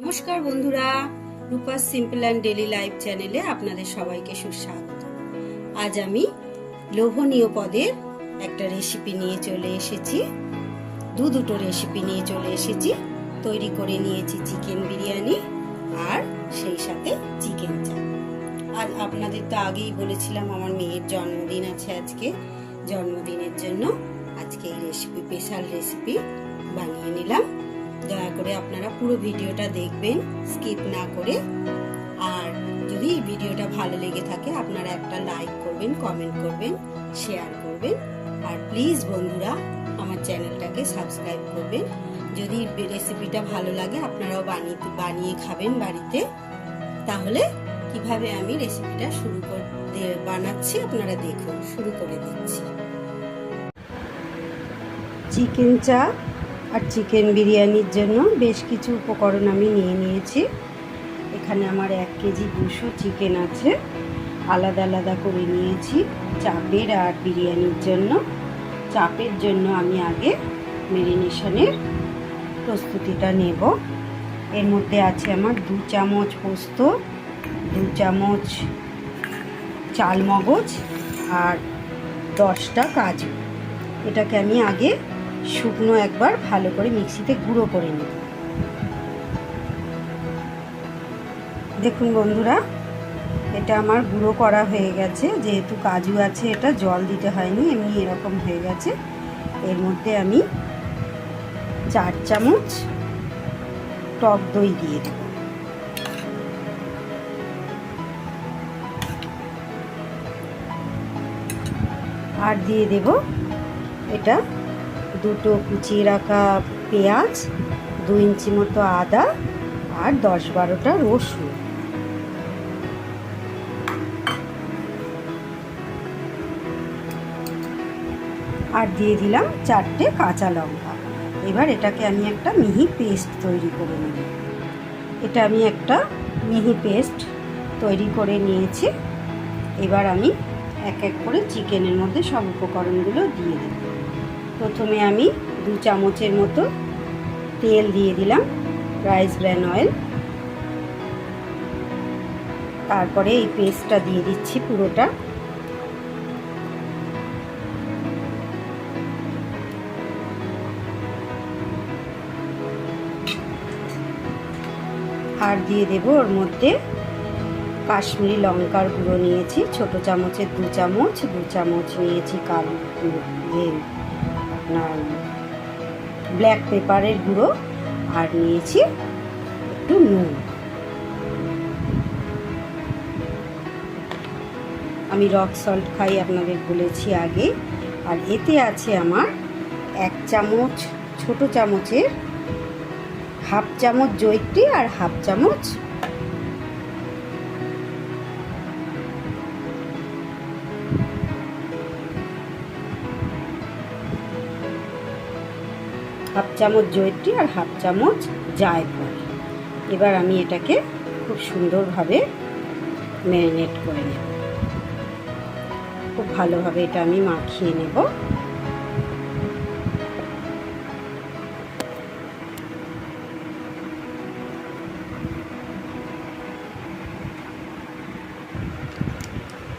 নমস্কার বন্ধুরা, Rupa's simple and daily life চ্যানেলে আপনাদের সবাইকে সুস্বাগত। আজ আমি লোভনীয় পদের একটা রেসিপি নিয়ে চলে এসেছি। দুটো রেসিপি নিয়ে চলে এসেছি। তৈরি করে নিয়েছি চিকেন বিরিয়ানি আর সেই সাথে চিকেন চাপ। আজ আপনাদের তো আগেই বলেছিলাম আমার মেয়ের জন্মদিন আছে আজকে। জন্মদিনের জন্য আজকে এই রেসিপি, স্পেশাল রেসিপি বানিয়ে নিলাম। দয়া করে আপনারা পুরো ভিডিওটা দেখবেন, স্কিপ না করে। আর যদি এই ভিডিওটা ভালো লেগে থাকে আপনারা একটা লাইক করবেন, কমেন্ট করবেন, শেয়ার করবেন। আর প্লিজ বন্ধুরা আমার চ্যানেলটাকে সাবস্ক্রাইব করবেন। যদি রেসিপিটা ভালো লাগে আপনারাও বানিয়ে খাবেন বাড়িতে। তাহলে কিভাবে আমি রেসিপিটা বানাচ্ছি আপনারা দেখুন। শুরু করে দিচ্ছি। চিকেন চাপ আর চিকেন বিরিয়ানির জন্য বেশ কিছু উপকরণ আমি নিয়ে নিয়েছি। এখানে আমার 1 কেজি 200 চিকেন আছে, আলাদা আলাদা করে নিয়েছি চাপের আর বিরিয়ানির জন্য। চাপের জন্য আমি আগে ম্যারিনেশনের প্রস্তুতিটা নেব। এর মধ্যে আছে আমার 2 চামচ পোস্ত, 2 চামচ চালমগজ আর 10টা কাজু। এটাকে আমি আগে শুকনো একবার ভালো করে মিক্সিতে গুঁড়ো করে নেব। দেখুন বন্ধুরা, এটা আমার গুঁড়ো করা হয়ে গেছে। যেহেতু কাজু আছে এটা জল দিতে হয়নি, এমনি এরকম হয়ে গেছে। এর মধ্যে আমি 4 চামচ টক দই দিয়ে দেব। আর দিয়ে দেব এটা 2 কুচিয়ে রাখা পেঁয়াজ, 2 ইঞ্চি মতো আদা আর 10-12টা রসুন। আর দিয়ে দিলাম 4টে কাঁচা লঙ্কা। এবার এটাকে আমি একটা মিহি পেস্ট তৈরি করে নেব। এটা আমি একটা মিহি পেস্ট তৈরি করে নিয়েছি। এবার আমি এক এক করে চিকেনের মধ্যে সব উপকরণগুলো দিয়ে দেব। প্রথমে আমি 2 চামচের মতো তেল দিয়ে দিলাম, রাইস ব্র্যান অয়েল। তারপরে এই পেস্টটা দিয়ে দিচ্ছি পুরোটা। আর দিয়ে দেব ওর মধ্যে কাশ্মীরি লঙ্কার গুঁড়ো নিয়েছি ছোট চামচের 2 চামচ, 2 চামচ নিয়েছি কালো আপনার ব্ল্যাক পেপারের গুঁড়ো, আর নিয়েছি একটু নুন। আমি রক সল্ট খাই, আপনাদের বলেছি আগে। আর এতে আছে আমার 1 চামচ ছোট চামচের হাফ চামচ জয়িত্রী আর হাফ চামচ জয়িত্রী আর হাফ চামচ জায়ফল। এবার আমি এটাকে খুব সুন্দরভাবে ম্যারিনেট করে নেব। খুব ভালোভাবে এটা আমি মাখিয়ে নেব।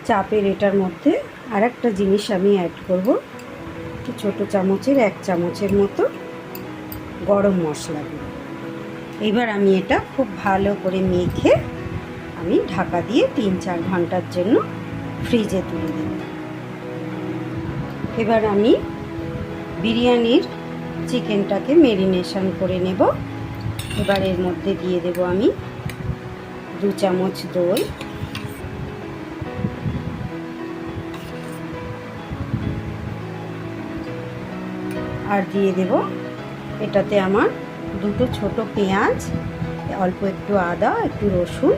চাপের এটার মধ্যে আর একটা জিনিস আমি অ্যাড করব, ছোট চামচের 1 চামচের মতো গরম মশলা দিব। এবার আমি এটা খুব ভালো করে মেখে আমি ঢাকা দিয়ে 3-4 ঘন্টার জন্য ফ্রিজে তুলে দেব। এবার আমি বিরিয়ানির চিকেনটাকে ম্যারিনেশন করে নেব। এবার এর মধ্যে দিয়ে দেব আমি 2 চামচ দই, আর দিয়ে দেব এটাতে আমার 2 ছোট পেঁয়াজ, অল্প একটু আদা, একটু রসুন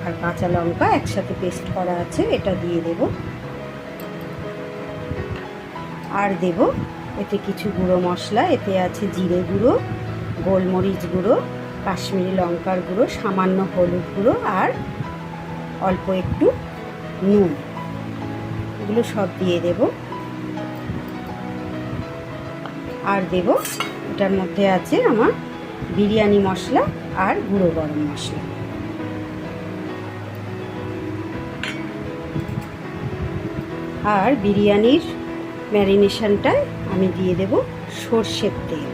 আর কাঁচা লঙ্কা একসাথে পেস্ট করা আছে, এটা দিয়ে দেব। আর দেব এতে কিছু গুঁড়ো মশলা। এতে আছে জিরে গুঁড়ো, গোলমরিচ গুঁড়ো, কাশ্মীরি লঙ্কার গুঁড়ো, সামান্য হলুদ গুঁড়ো আর অল্প একটু নুন। এগুলো সব দিয়ে দেব। আর দেব এটার মধ্যে আছে আমার বিরিয়ানি মশলা আর গুঁড়ো গরম মশলা। আর বিরিয়ানির ম্যারিনেশনটায় আমি দিয়ে দেব সর্ষের তেল।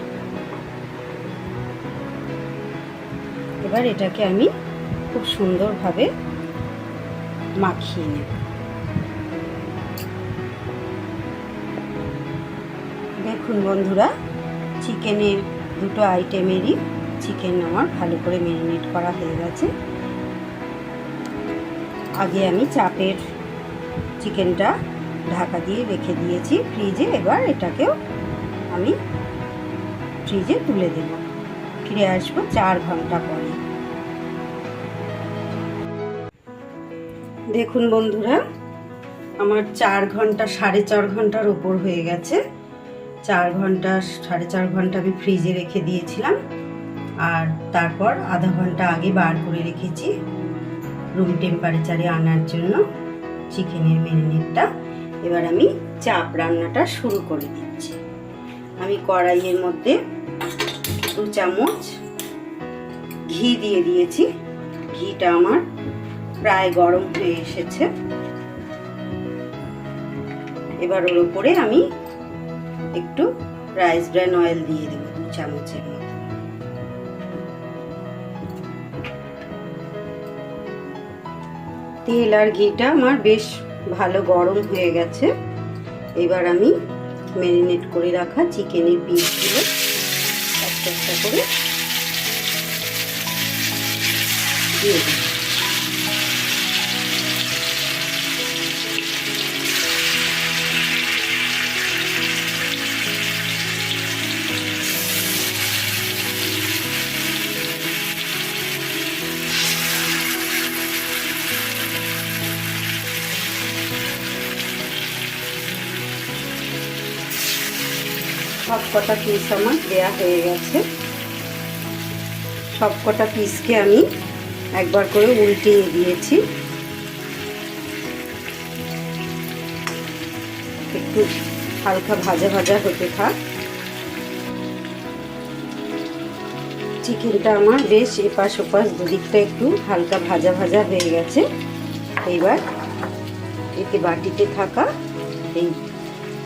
এবার এটাকে আমি খুব সুন্দরভাবে মাখিয়ে নেব। দেখুন বন্ধুরা, চিকেনের দুটো আইটেমেরই চিকেন আমার ভালো করে ম্যারিনেট করা হয়ে গেছে। আগে আমি চাপের চিকেনটা ঢাকা দিয়ে রেখে দিয়েছি ফ্রিজে। এবার এটাকেও আমি ফ্রিজে তুলে দেব। ফিরে আসবো 4 ঘন্টা পরে। দেখুন বন্ধুরা, আমার 4 ঘন্টা 4.5 ঘন্টার উপর হয়ে গেছে। 4 ঘন্টা 4.5 ঘন্টা আমি ফ্রিজে রেখে দিয়েছিলাম, আর তারপর আধা ঘন্টা আগে বার করে রেখেছি রুম টেম্পারেচারে আনার জন্য চিকেনের ম্যারিনেটটা। এবার আমি চাপ রান্নাটা শুরু করে দিচ্ছি। আমি কড়াইয়ের মধ্যে 2 চামচ ঘি দিয়ে দিয়েছি। ঘিটা আমার প্রায় গরম হয়ে এসেছে। এবার ওর উপরে আমি একটু রাইস ব্র্যান অয়েল দিয়ে দেব 2 চামচের মতো। তেল আর ঘিটা আমার বেশ ভালো গরম হয়ে গেছে। এবার আমি ম্যারিনেট করে রাখা চিকেনের পিসগুলো একটা একটা করে দিয়ে দেব। সব কটা পিস আমার দেয়া হয়ে গেছে। সব কটা পিসকে আমি একবার করে উল্টিয়ে দিয়েছি। একটু হালকা ভাজা ভাজা হতে থাক। চিকেনটা আমার বেশ এপাশ ওপাশ দুদিকটা একটু হালকা ভাজা ভাজা হয়ে গেছে। এইবার এতে বাটিতে থাকা এই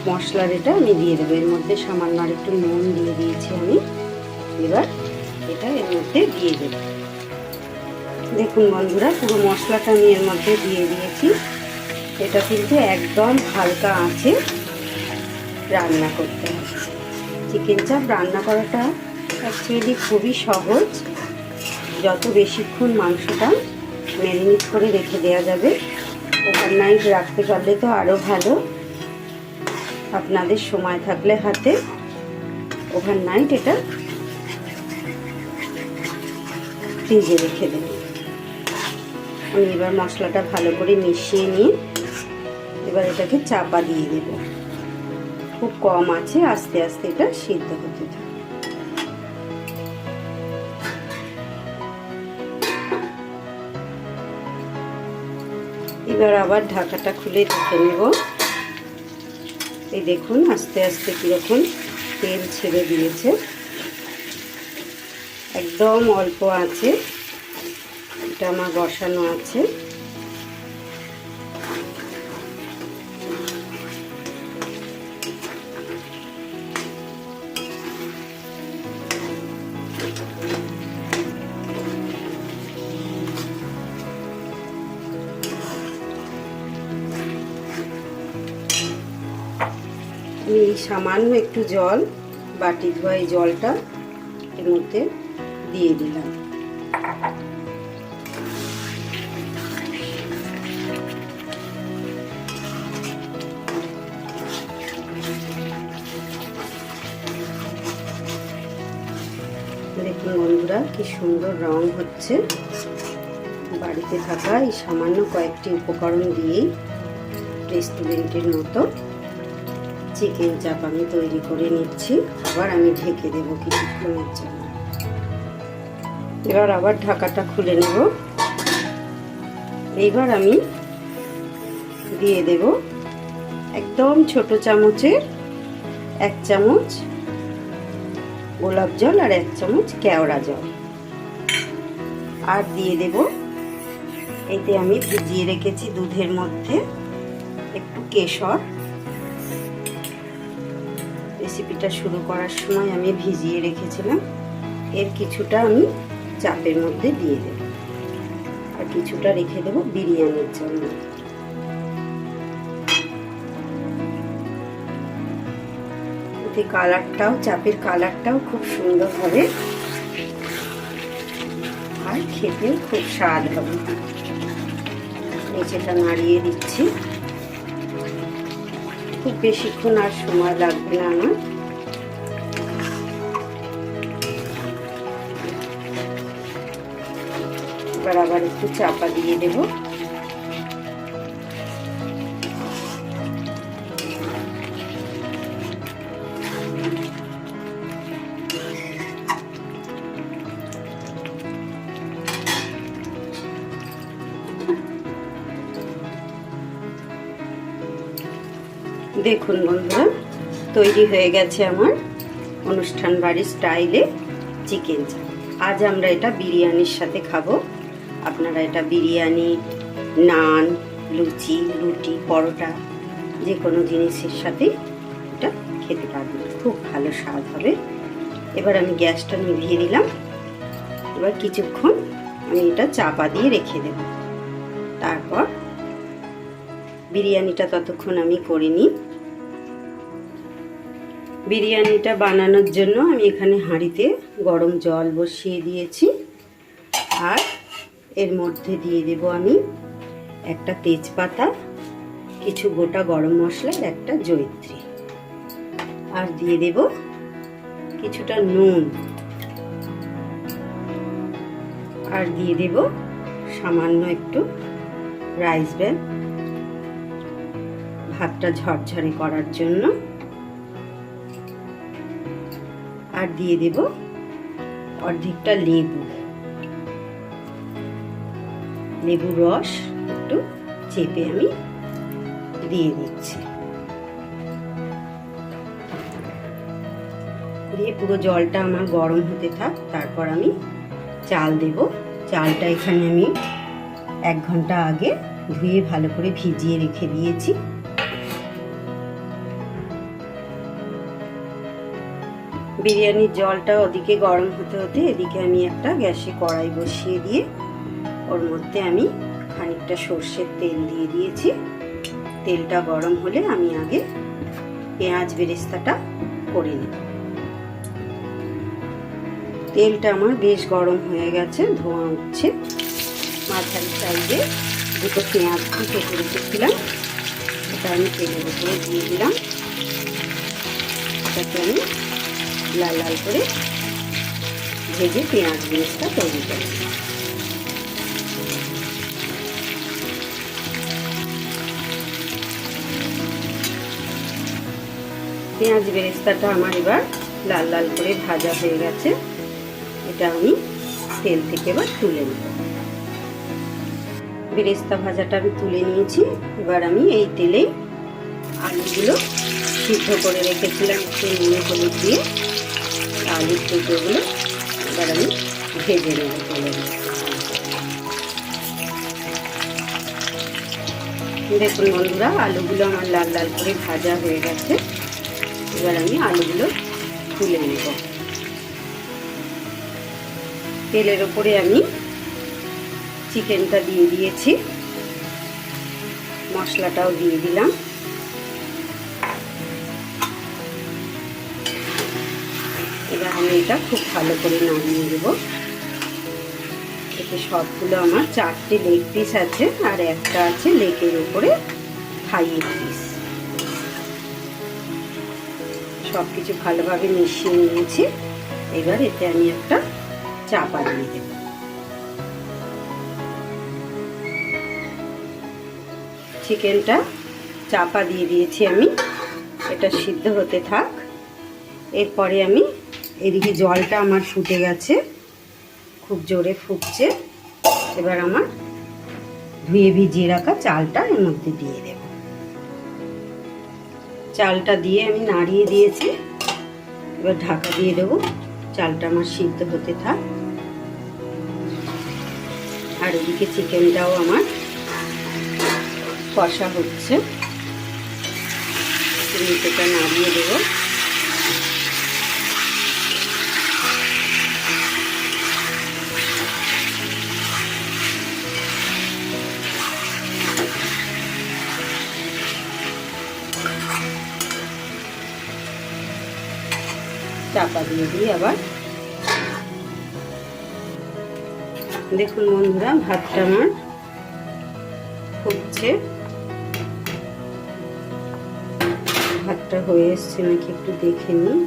মশলার এটা আমি দিয়ে দেবো। এর মধ্যে সামান্য আর একটু নুন দিয়ে দিয়েছি আমি। এবার এটা এর মধ্যে দিয়ে দেব। দেখুন বন্ধুরা, পুরো মশলাটা আমি এর মধ্যে দিয়ে দিয়েছি। এটা কিন্তু একদম হালকা আঁচে রান্না করতে হবে। চিকেন চাপ রান্না করাটা অ্যাকচুয়ালি খুবই সহজ। যত বেশিক্ষণ মাংসটা ম্যারিনেট করে রেখে দেওয়া যাবে, ওভারনাইট রাখতে পারলে তো আরও ভালো। আপনাদের সময় থাকলে হাতে ওভারনাইট এটা ফ্রিজে রেখে দেবেন। আমি এবার মশলাটা ভালো করে মিশিয়ে নিয়ে এবার এটাকে চাপা দিয়ে দেব। খুব কম আছে, আস্তে আস্তে এটা সিদ্ধ হতে থাকে। এবার আবার ঢাকাটা খুলে দেখে নেব। এই দেখুন আস্তে আস্তে কিরকম তেল ছেড়ে দিয়েছে। একদম অল্প আছে এটা আমার বসানো আছে। আমি সামান্য একটু জল, বাটি ধোয়া এই জলটা এর মধ্যে দিয়ে দিলাম। দেখুন বন্ধুরা, কি সুন্দর রং হচ্ছে। বাড়িতে থাকা এই সামান্য কয়েকটি উপকরণ দিয়েই রেস্টুরেন্টের মতো চিকেন চাপ আমি তৈরি করে নিচ্ছি। আবার আমি ঢেকে দেব কিছুক্ষণের জন্য। এবার আবার ঢাকাটা খুলে নেব। এইবার আমি দিয়ে দেব একদম ছোট চামচের 1 চামচ গোলাপ জল আর 1 চামচ কেওড়া জল। আর দিয়ে দেব এতে আমি ভিজিয়ে রেখেছি দুধের মধ্যে একটু কেশর। রেসিপিটা শুরু করার সময় আমি ভিজিয়ে রেখেছিলাম। এর কিছুটা আমি চাপের মধ্যে দিয়ে দেব আর কিছুটা রেখে দেব বিরিয়ানির জন্য। এতে কালারটাও, চাপের কালারটাও খুব সুন্দর হবে আর খেতেও খুব স্বাদ হবে। নিচেটা নাড়িয়ে দিচ্ছি। খুব বেশিক্ষণ আর সময় লাগবে না আমার। এবার আবার একটু চাপা দিয়ে দেব। দেখুন বন্ধুরা, তৈরি হয়ে গেছে আমার অনুষ্ঠান বাড়ির স্টাইলে চিকেন চাপ। আজ আমরা এটা বিরিয়ানির সাথে খাবো। আপনারা এটা বিরিয়ানি, নান, লুচি, রুটি, পরোটা যে কোনো জিনিসের সাথে এটা খেতে পারবেন। খুব ভালো স্বাদ হবে। এবার আমি গ্যাসটা নিভিয়ে দিলাম। এবার কিছুক্ষণ আমি এটা চাপা দিয়ে রেখে দেব। তারপর বিরিয়ানিটা ততক্ষণ আমি করে নিই। বিরিয়ানিটা বানানোর জন্য আমি এখানে হাঁড়িতে গরম জল বসিয়ে দিয়েছি আর এর মধ্যে দিয়ে দেব আমি একটা তেজপাতা, কিছু গোটা গরম মশলা, একটা জয়িত্রী, আর দিয়ে দেব কিছুটা নুন, আর দিয়ে দেব সামান্য একটু রাইস ব্র্যান ভাতটা ঝরঝরে করার জন্য, আর দিয়ে দেব অর্ধেকটা লেবুর রস একটু চেপে আমি দিয়ে দিচ্ছি। দিয়ে পুরো জলটা আমার গরম হতে থাক। তারপর আমি চাল দেব। চালটা এখানে আমি 1 ঘন্টা আগে ধুয়ে ভালো করে ভিজিয়ে রেখে দিয়েছি। বিরিয়ানির জলটা ওদিকে গরম হতে হতে এদিকে আমি একটা গ্যাসে কড়াই বসিয়ে দিয়ে ওর মধ্যে আমি খানিকটা সর্ষের তেল দিয়ে দিয়েছি। তেলটা গরম হলে আমি আগে পেঁয়াজ বেরেস্তাটা করে নিই। তেলটা আমার বেশ গরম হয়ে গেছে, ধোঁয়া উঠছে। মাঝারি সাইজে দুটো পেঁয়াজ কেটে রেখেছিলাম, এটা আমি তেলের উপরে দিয়ে দিলাম। এটাকে আমি লাল লাল করে ভেজে পেঁয়াজ বেরেস্তা তৈরি করি। পেঁয়াজ বেরেস্তাটা আমার এবার লাল লাল করে ভাজা হয়ে গেছে। এটা আমি তেল থেকে এবার তুলে নেব। বেরেস্তা ভাজাটা আমি তুলে নিয়েছি। এবার আমি এই তেলে আলুগুলো সিদ্ধ করে রেখেছিলাম একটু নুন হলুদ দিয়ে, আলুর টুকরোগুলো এবার আমি ভেজে নেব তেলে। দেখুন বন্ধুরা, আলুগুলো আমার লাল লাল করে ভাজা হয়ে গেছে। এবার আমি আলুগুলো তুলে নেব। তেলের ওপরে আমি চিকেনটা দিয়ে দিয়েছি, মশলাটাও দিয়ে দিলাম। এবার আমি এটা খুব ভালো করে নামিয়ে দেবো। এতে সবগুলো আমার 4টে লেগ পিস আছে আর একটা আছে লেগের উপরে থাইয়ের পিস। সব কিছু ভালোভাবে মিশিয়ে নিয়েছি। এবার এতে আমি একটা চাপা দিয়ে দেব। চিকেনটা চাপা দিয়ে দিয়েছি আমি, এটা সিদ্ধ হতে থাক। এরপরে আমি এদিকে জলটা আমার ফুটে গেছে, খুব জোরে ফুটছে। এবার আমার ধুয়ে ভিজিয়ে রাখা চালটা এর মধ্যে দিয়ে দেব। চালটা দিয়ে আমি নাড়িয়ে দিয়েছি। এবার ঢাকা দিয়ে দেবো চালটা আমার সিদ্ধ হতে থাক। আর এদিকে চিকেনটাও আমার কষা হচ্ছে। এটা নাড়িয়ে দেবো। চাপা দিয়ে দিই আবার। দেখুন বন্ধুরা, ভাতটা আমার হচ্ছে। ভাতটা হয়ে এসছে নাকি একটু দেখে নিই।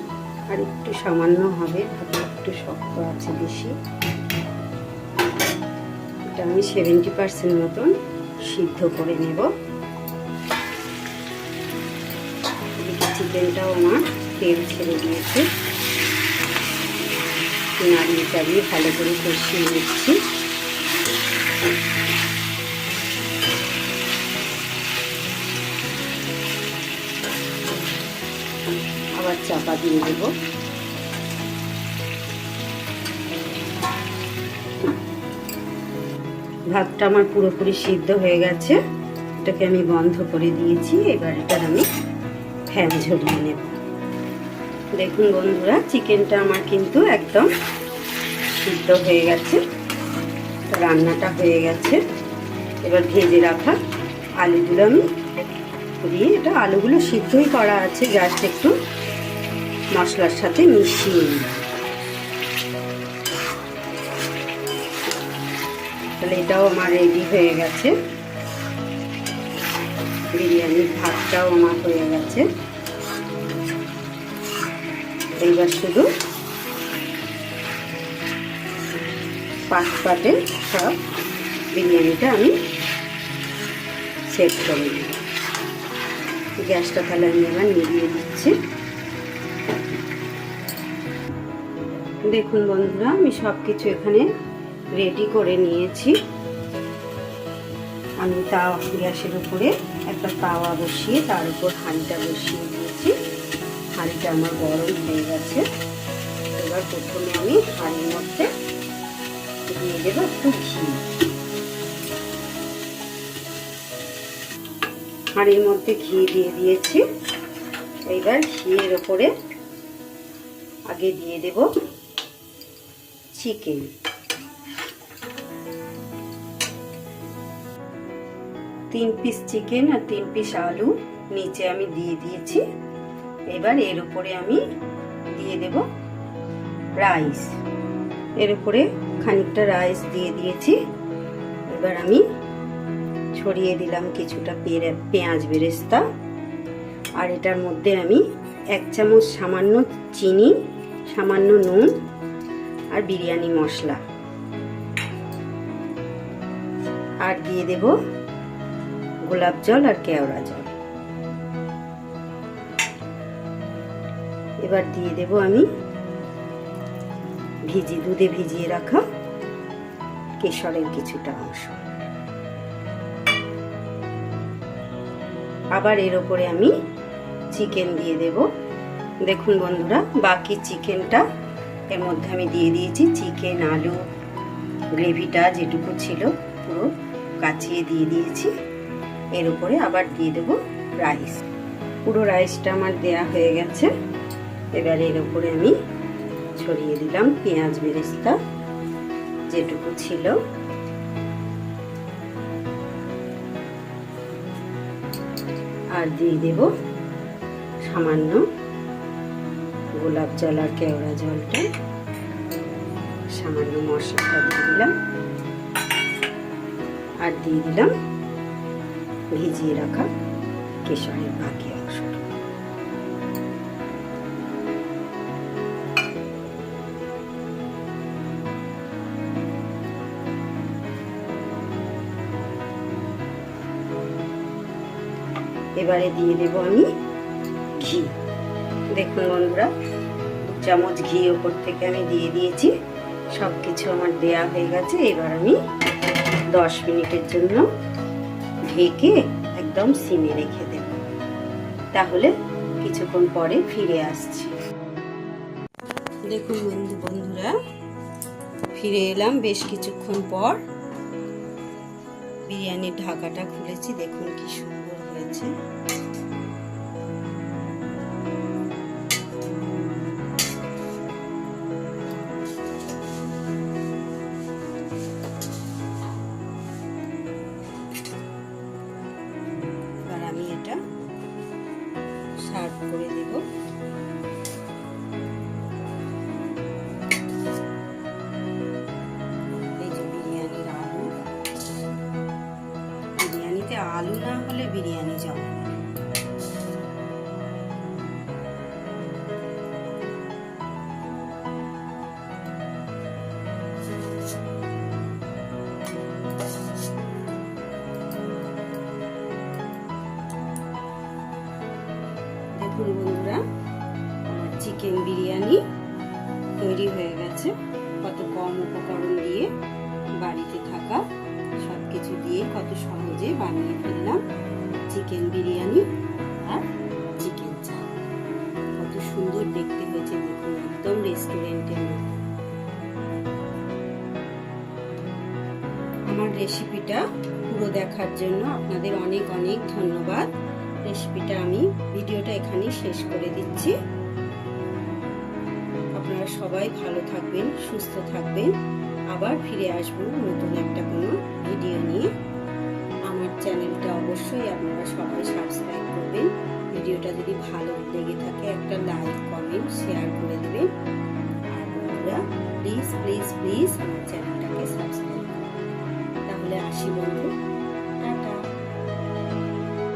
আর একটু সামান্য হবে, ভাতটা একটু শক্ত আছে বেশি। এটা আমি 70% মতন সিদ্ধ করে নেব। চিকেনটাও আমার তেল ছেড়ে দিয়েছে। নাড়িয়ে চাড়িয়ে ভালো করে কষিয়ে নিচ্ছি। আবার চাপা দিয়ে দেব। ভাতটা আমার পুরোপুরি সিদ্ধ হয়ে গেছে। এটাকে আমি বন্ধ করে দিয়েছি। এবার এটার আমি ফ্যান ঝরিয়ে নেব। দেখুন বন্ধুরা, চিকেনটা আমার কিন্তু একদম সিদ্ধ হয়ে গেছে। রান্নাটা হয়ে গেছে। এবার ভেজে রাখা আলুগুলো আমি দিয়ে, এটা আলুগুলো সিদ্ধই করা আছে, জাস্ট একটু মশলার সাথে মিশিয়ে নিই। তাহলে এটাও আমার রেডি হয়ে গেছে। বিরিয়ানির ভাতটাও আমার হয়ে গেছে। এইবার শুধু পাটে সব বিরিয়ানিটা আমি সেট করে নিই। গ্যাসটা তাহলে আমি এবার নিভিয়ে দিচ্ছি। দেখুন বন্ধুরা, আমি সব কিছু এখানে রেডি করে নিয়েছি। আমি গ্যাসের উপরে একটা তাওয়া বসিয়ে তার উপর হাঁড়িটা বসিয়ে দিয়েছি। হাঁড়িটা আমার গরম হয়ে গেছে। এবার প্রথমে আমি হাঁড়ির মধ্যে দিয়ে দেবো একটু ঘি। হাঁড়ির মধ্যে ঘি দিয়ে দিয়েছি। এইবার ঘিয়ের ওপরে আগে দিয়ে দেব চিকেন। 3 পিস চিকেন আর 3 পিস আলু নিচে আমি দিয়ে দিয়েছি। এবার এর উপরে আমি দিয়ে দেব রাইস। এর উপরে খানিকটা রাইস দিয়ে দিয়েছি। এবার আমি ছড়িয়ে দিলাম কিছুটা পেঁয়াজ বেরেস্তা। আর এটার মধ্যে আমি 1 চামচ সামান্য চিনি, সামান্য নুন আর বিরিয়ানি মশলা, আর দিয়ে দেব গোলাপ জল আর কেওড়া জল। এবার দিয়ে দেব আমি দুধে ভিজিয়ে রাখা কেশরের কিছুটা অংশ। আবার এর উপরে আমি চিকেন দিয়ে দেব। দেখুন বন্ধুরা, বাকি চিকেনটা এর মধ্যে আমি দিয়ে দিয়েছি। চিকেন, আলু, গ্রেভিটা যেটুকু ছিল পুরো কাচিয়ে দিয়ে দিয়েছি। এর উপরে আবার দিয়ে দেব রাইস। পুরো রাইসটা আমার দেয়া হয়ে গেছে। এবার এর উপরে আমি ছড়িয়ে দিলাম পেঁয়াজ বেরেস্তা যেটুকু ছিল। আর দিয়ে দেব সামান্য গোলাপ জল আর কেওড়া জলটা। সামান্য মশলাটা দিয়ে দিলাম। আর দিয়ে দিলাম ভিজিয়ে রাখা কেশরের বাকি অংশ। এবারে দিয়ে দেব আমি ঘি। দেখুন বন্ধুরা, 2 চামচ ঘি ওপর থেকে আমি দিয়ে দিয়েছি। সবকিছু আমার দেয়া হয়ে গেছে। এবার আমি 10 মিনিটের জন্য ঢেকে একদম সিমে রেখে দেব। তাহলে কিছুক্ষণ পরে ফিরে আসছি। দেখুন বন্ধুরা, ফিরে এলাম বেশ কিছুক্ষণ পর। বিরিয়ানির ঢাকাটা খুলেছি, দেখুন কি সুন্দর হয়েছে। এবার আমি এটা সার্ভ করে দেব। আলু না হলে বিরিয়ানি জমে না। দেখুন বন্ধুরা, আমার চিকেন বিরিয়ানি তৈরি হয়ে গেছে। কত কম উপকরণ দিয়ে, বাড়িতে থাকা সবকিছু দিয়ে কত সহজে বানিয়ে ফেললাম চিকেন বিরিয়ানি আর চিকেন চাপ। কত সুন্দর দেখতে হয়েছে দেখুন, একদম রেস্টুরেন্টের মতো। আমার রেসিপিটা পুরো দেখার জন্য আপনাদের অনেক অনেক ধন্যবাদ। রেসিপিটা আমি ভিডিওটা এখানেই শেষ করে দিচ্ছি। আপনারা সবাই ভালো থাকবেন, সুস্থ থাকবেন। আবার ফিরে আসবো নতুন একটা কোনো ভিডিও নিয়ে। আমার চ্যানেলটা অবশ্যই আপনারা সবাই সাবস্ক্রাইব করবেন। ভিডিওটা যদি ভালো লেগে থাকে একটা লাইক, কমেন্ট, শেয়ার করে দেবেন। আর বন্ধুরা, প্লিজ প্লিজ প্লিজ আমার চ্যানেলটাকে সাবস্ক্রাইব করুন। তাহলে আসি বন্ধু, টাটা।